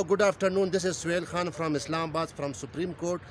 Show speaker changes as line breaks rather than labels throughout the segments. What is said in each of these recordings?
Good afternoon. This is Suhail Khan from Islamabad, from Supreme Court.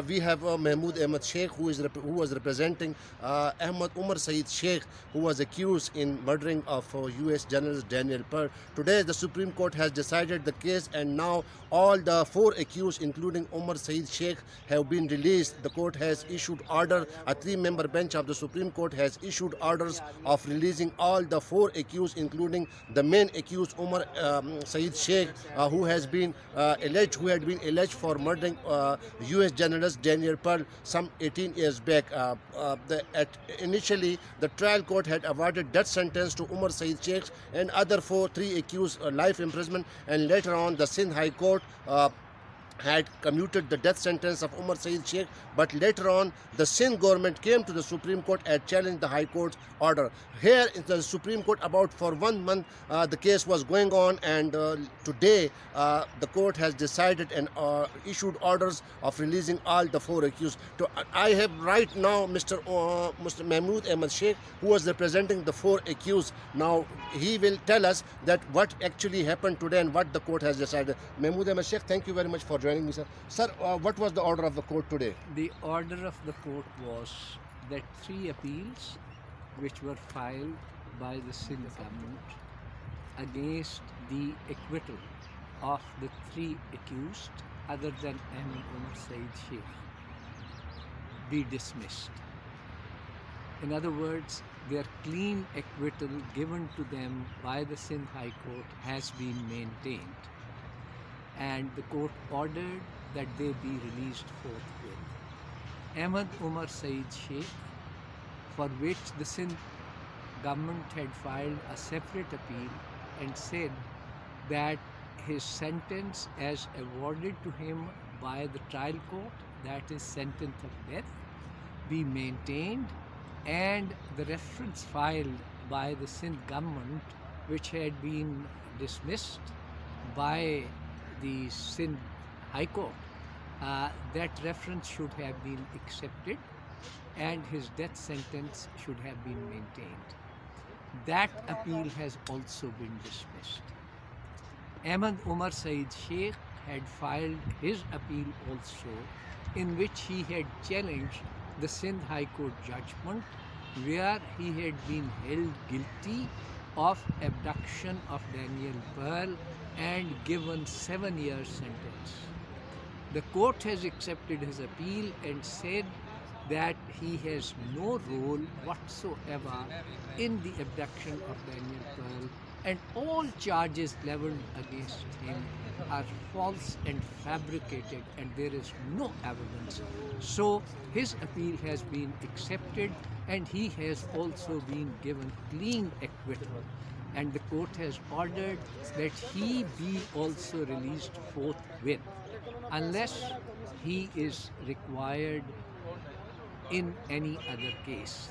We have Mahmood Ahmad Sheikh, who was representing Ahmad Umar Saeed Sheikh, who was accused in murdering of U.S. journalist Daniel Pearl. Today, the Supreme Court has decided the case, and now all the four accused, including Umar Saeed Sheikh, have been released. The court has issued order. A three-member bench of the Supreme Court has issued orders of releasing all the four accused, including the main accused Umar Saeed Sheikh, who had been alleged for murdering U.S. journalist Daniel Pearl some 18 years back. Initially, the trial court had awarded death sentence to Umar Saeed Sheikh and other three accused life imprisonment, and later on the Sindh High Court had commuted the death sentence of Umar Saeed Sheikh, but later on the Sindh government came to the Supreme Court and challenged the High Court's order. Here in the Supreme Court, about for 1 month, the case was going on, and today the court has decided and issued orders of releasing all the four accused. I have right now Mr. Mahmood Ahmad Sheikh, who was representing the four accused. Now he will tell us that what actually happened today and what the court has decided. Mahmood Ahmad Sheikh, thank you very much for joining me, sir. Sir, what was the order of the court today?
The order of the court was that three appeals which were filed by the Sindh government against the acquittal of the three accused other than Ahmad Umar Saeed Sheikh be dismissed. In other words, their clean acquittal given to them by the Sindh High Court has been maintained, and the court ordered that they be released forthwith. Ahmad Umar Saeed Sheikh, for which the Sindh government had filed a separate appeal and said that his sentence as awarded to him by the trial court, that is sentence of death, be maintained, and the reference filed by the Sindh government, which had been dismissed by the Sindh High Court, that reference should have been accepted and his death sentence should have been maintained. That appeal has also been dismissed. Ahmad Umar Saeed Sheikh had filed his appeal also, in which he had challenged the Sindh High Court judgment where he had been held guilty of abduction of Daniel Pearl and given 7 years sentence. The court has accepted his appeal and said that he has no role whatsoever in the abduction of Daniel Pearl, and all charges leveled against him are false and fabricated, and there is no evidence. So his appeal has been accepted, and he has also been given clean acquittal, and the court has ordered that he be also released forthwith unless he is required in any other case.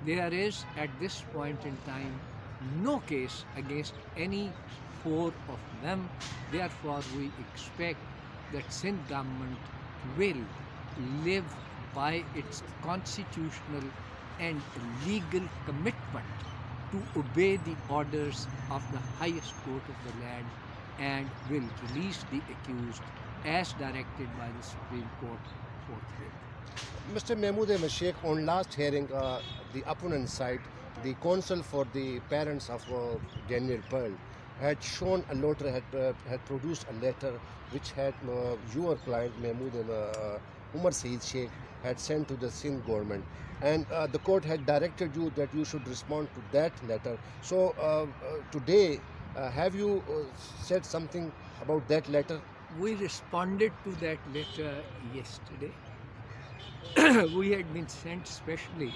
There is at this point in time no case against any four of them. Therefore, we expect that Sindh government will live by its constitutional and legal commitment to obey the orders of the highest court of the land, and will release the accused as directed by the Supreme Court forthwith.
Mr. Mahmood Ahmad Sheikh, on last hearing, the opponent side, the counsel for the parents of Daniel Pearl, had shown a letter, had produced a letter which had your client Mahmood Umar Saeed Sheikh had sent to the Sindh government, and the court had directed you that you should respond to that letter. So today, have you said something about that letter?
We responded to that letter yesterday. We had been sent specially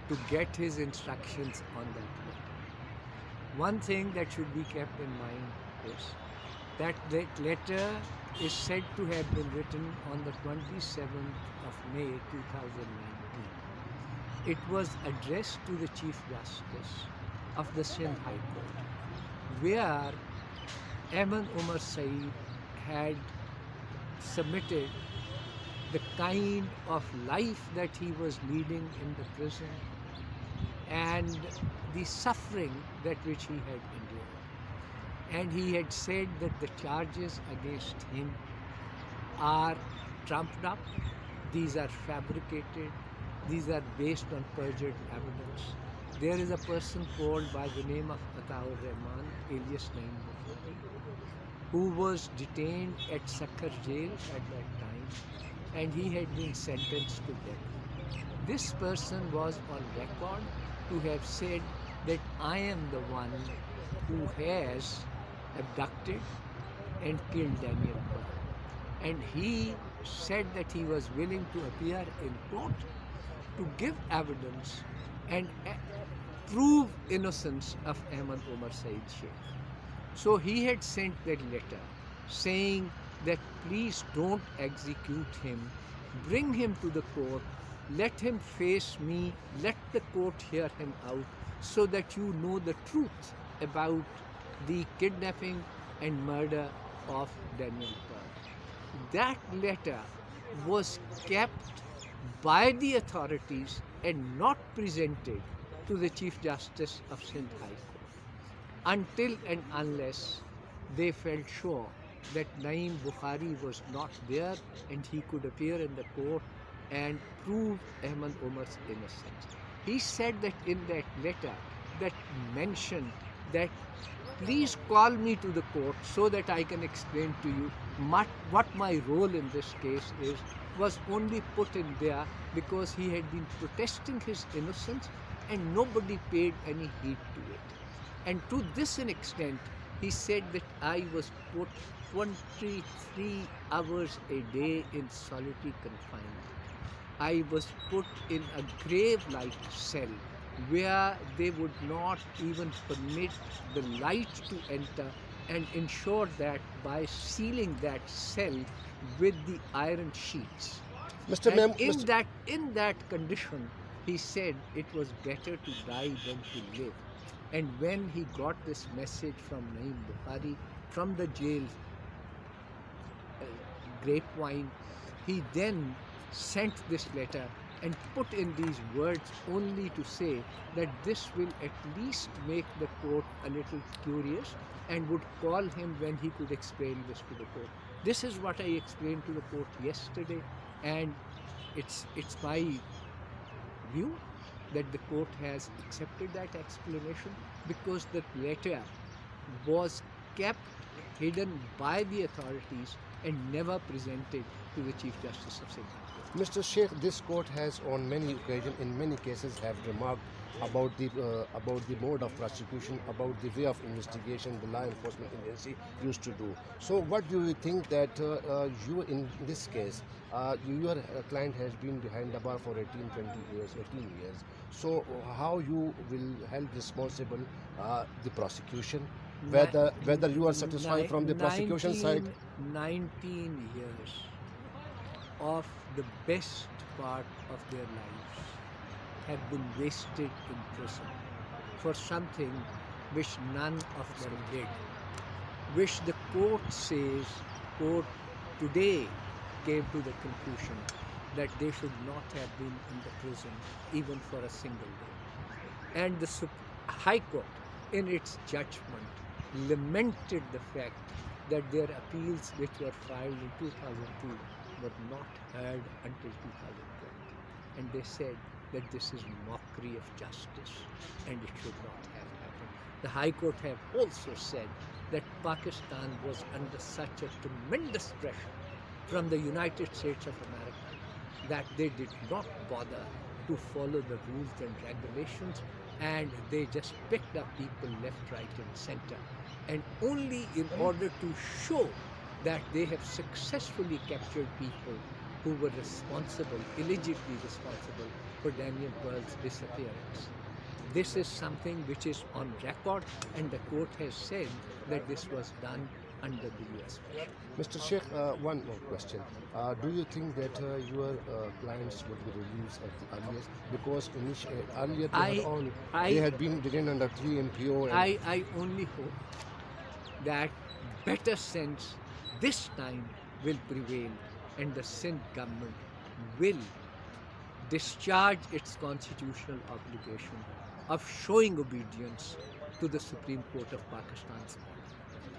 to get his instructions on that letter. One thing that should be kept in mind is that letter is said to have been written on the 27th of May 2019. It was addressed to the Chief Justice of the Sindh High Court, where Ahmad Umar Saeed had submitted the kind of life that he was leading in the prison and the suffering that which he had endured. and he had said that the charges against him are trumped up, these are fabricated, these are based on perjured evidence. There is a person called by the name of Ataur Rahman, alias Naeem Bukhari, who was detained at Sakhar jail at that time, and he had been sentenced to death. This person was on record to have said that I am the one who has abducted and killed Daniel Pearl. And he said that he was willing to appear in court to give evidence and prove innocence of Ahmad Omar Said Sheikh. So he had sent that letter saying that please don't execute him, bring him to the court, let him face me, let the court hear him out so that you know the truth about the kidnapping and murder of Daniel Pearl. That letter was kept by the authorities and not presented to the Chief Justice of Sindh High Court until and unless they felt sure that Naeem Bukhari was not there and he could appear in the court and prove Ahmad Omar's innocence. He said that in that letter that mentioned that please call me to the court so that I can explain to you what my role in this case is, was only put in there because he had been protesting his innocence and nobody paid any heed to it. And to this an extent, he said that I was put 23 hours a day in solitary confinement. I was put in a grave-like cell where they would not even permit the light to enter and ensure that by sealing that cell with the iron sheets.
Mr.
And
Mem,
in that condition, he said it was better to die than to live. And when he got this message from Naeem Bukhari from the jail grapevine, he then sent this letter and put in these words only to say that this will at least make the court a little curious and would call him when he could explain this to the court. This is what I explained to the court yesterday, and it's my view that the court has accepted that explanation because the letter was kept hidden by the authorities and never presented to the Chief Justice of Sindh.
Mr. Sheikh, this court has on many occasions, in many cases, have remarked about the mode of prosecution, about the way of investigation the law enforcement agency used to do. So, what do you think that you, in this case, your client has been behind the bar for 18 years. So, how you will held responsible the prosecution? Whether you are satisfied from the prosecution side?
19 years of the best part of their lives have been wasted in prison for something which none of them did, which the court says, court today came to the conclusion that they should not have been in the prison even for a single day. And the High Court, in its judgment, lamented the fact that their appeals which were filed in 2002 were not heard until 2020. And they said that this is mockery of justice and it should not have happened. The High Court have also said that Pakistan was under such a tremendous pressure from the United States of America that they did not bother to follow the rules and regulations, and they just picked up people left, right and center. And only in order to show that they have successfully captured people who were responsible, illegitimately responsible for Daniel Pearl's disappearance. This is something which is on record, and the court has said that this was done under the US pressure.
Mr. Sheikh, one more question. Do you think that your clients would be released at the earliest? Because earlier they had been detained under 3 MPO. And
I only hope that better sense this time will prevail and the Sindh government will discharge its constitutional obligation of showing obedience to the Supreme Court of Pakistan's order.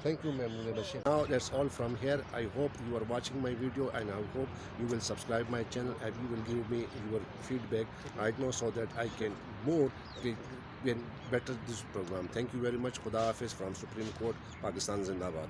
Thank you, Memnun Bashir. Now that's all from here. I hope you are watching my video, and I hope you will subscribe my channel and you will give me your feedback right now so that I can more better this program. Thank you very much. Khuda Hafiz from Supreme Court, Pakistan Zindabad.